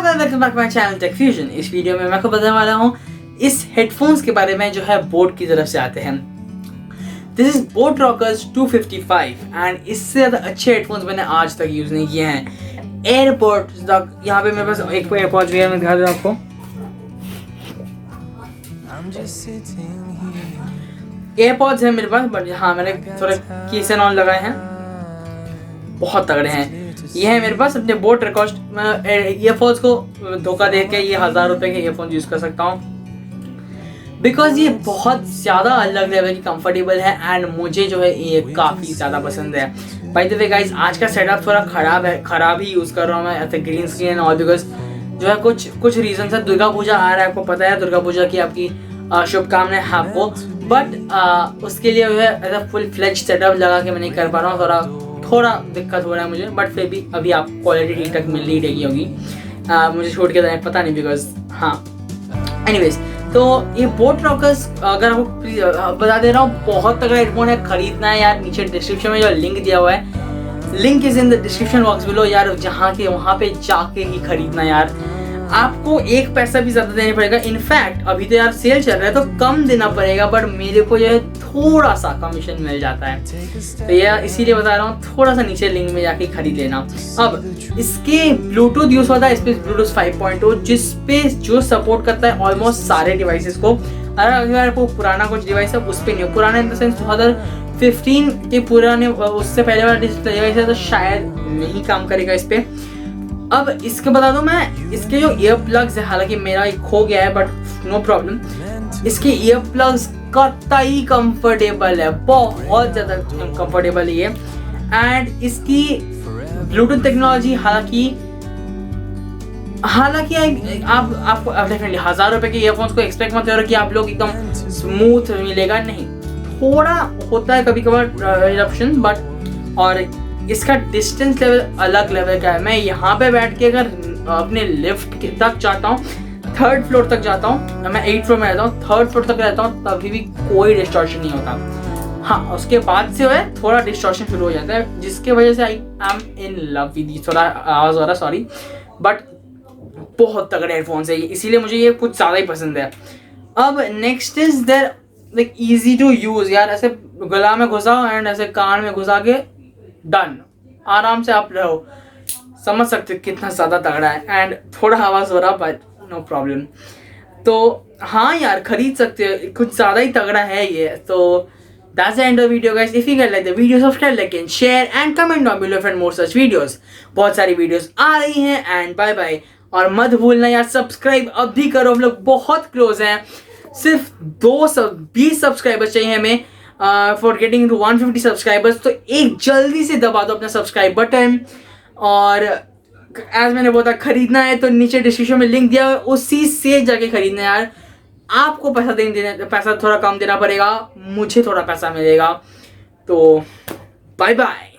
Welcome back my channel tech fusion. इस video में मैं आपको बताने वाला हूँ इस हेडफोन्स के बारे में जो है बोट की तरफ से आते हैं। This is boAt Rockerz 255 and इससे ज़्यादा अच्छे हेडफोन्स मैंने आज तक यूज़ नहीं किए हैं। एयरपोर्ट्स तक यहाँ पे मेरे पास एक एयरपॉड्स भी है, मैं दिखा दूँ आपको। एयरपॉड्स है मेरे पास, बट हाँ मैंने थोड़े कीस एंड ऑन लगाए हैं, बहुत तगड़े हैं। ये है मेरे पास अपने बोट रिकॉस्ट। मैं ईयरफोन्स को धोखा दे के ये 1000 रुपये के ईयरफोन्स यूज़ कर सकता हूँ, बिकॉज ये बहुत ज़्यादा अलग लेवल की कंफर्टेबल है एंड मुझे जो है ये काफ़ी ज़्यादा पसंद है। बाय द वे गाइस, आज का सेटअप थोड़ा ख़राब ही यूज़ कर रहा हूँ मैं, ऐसे ग्रीन स्क्रीन और बिकॉज जो है कुछ रीज़न है। दुर्गा पूजा आ रहा है, आपको पता है, दुर्गा पूजा की आपकी शुभकामनाएं आपको, बट उसके लिए जो है ऐसा फुल फ्लेज सेटअप लगा के मैं नहीं कर पा रहा हूँ। थोड़ा दिक्कत हो रहा है मुझे, बट फिर भी अभी आप क्वालिटी ठीक ठाक मिल ही रही होगी। मुझे छोड़ के जाए पता नहीं, बिकॉज हाँ एनीवेज। तो ये बोट रॉकर्स अगर आपको बता दे रहा हूँ, बहुत तगड़ा हेडफोन है, खरीदना है यार। नीचे डिस्क्रिप्शन में जो लिंक दिया हुआ है, link is in the description box below यार, जहाँ के वहाँ पे जाके ही खरीदना यार। आपको एक पैसा भी ज़्यादा देना पड़ेगा। इनफैक्ट अभी तो यार सेल चल रहा है तो कम देना पड़ेगा, बट मेरे को जो है थोड़ा सा कमीशन मिल जाता है। तो यार इसीलिए बता रहा हूँ, थोड़ा सा नीचे लिंक में जाके खरीद लेना। अब इसके ब्लूटूथ यूज़ होता है, इस पर ब्लूटूथ 5.0 जिसपे जो सपोर्ट करता है ऑलमोस्ट सारे डिवाइसेस को। अगर आपको पुराना कुछ डिवाइस है उस पर नहीं, पुराना इन द सेंस 2015 के पुराने उससे पहले वाला डिवाइस है तो शायद नहीं काम करेगा इस पर। अब इसके बता दूं मैं, इसके जो ईयर प्लग्स है, हालांकि मेरा एक खो गया है बट नो प्रॉब्लम, इसके ईयर प्लग्स कतई कंफर्टेबल है, बहुत ज़्यादा कंफर्टेबल है ये। एंड इसकी ब्लूटूथ टेक्नोलॉजी हालांकि आपको डेफिनेटली 1000 रुपये के ईयरफोन्स को एक्सपेक्ट मत करो कि आप लोग एकदम स्मूथ मिलेगा, नहीं, थोड़ा होता है कभी कभार इंटरप्शन, बट और इसका डिस्टेंस लेवल अलग लेवल का है। मैं यहाँ पे बैठ के अगर अपने लिफ्ट तक जाता हूँ, 3rd फ्लोर तक जाता हूँ, मैं 8th फ्लोर में रहता हूँ, 3rd फ्लोर तक रहता हूँ, तभी भी कोई डिस्टॉर्शन नहीं होता। हाँ, उसके बाद से है थोड़ा डिस्टॉर्शन शुरू हो जाता है, जिसके वजह से I am in love with this. थोड़ा आवाज़ हो रहा, सॉरी, बट बहुत तगड़े हेडफोन्स है, इसीलिए मुझे ये कुछ ज़्यादा ही पसंद है। अब next is there like easy to use यार, ऐसे गला में घुसाओ एंड ऐसे कान में घुसा के डन, आराम से आप रहो, समझ सकते हो कितना ज़्यादा तगड़ा है। एंड थोड़ा आवाज़ हो रहा बट नो प्रॉब्लम। तो हाँ यार, खरीद सकते हो, कुछ ज़्यादा ही तगड़ा है ये। तो that's the end of the video guys. If you guys like the video, subscribe, like and share and comment down below for more such videos. बहुत सारी वीडियोस आ रही हैं एंड बाय बाय। और मत भूलना यार, सब्सक्राइब अब भी करो, हम लोग बहुत क्लोज हैं, सिर्फ 20 सब्सक्राइबर्स चाहिए हमें फॉर गेटिंग टू 150 सब्सक्राइबर्स। तो एक जल्दी से दबा दो अपना सब्सक्राइब बटन। और एज मैंने बोला, खरीदना है तो नीचे डिस्क्रिप्शन में लिंक दिया है, उसी से जाके खरीदना है यार। आपको पैसा थोड़ा कम देना पड़ेगा, मुझे थोड़ा पैसा मिलेगा। तो बाय बाय।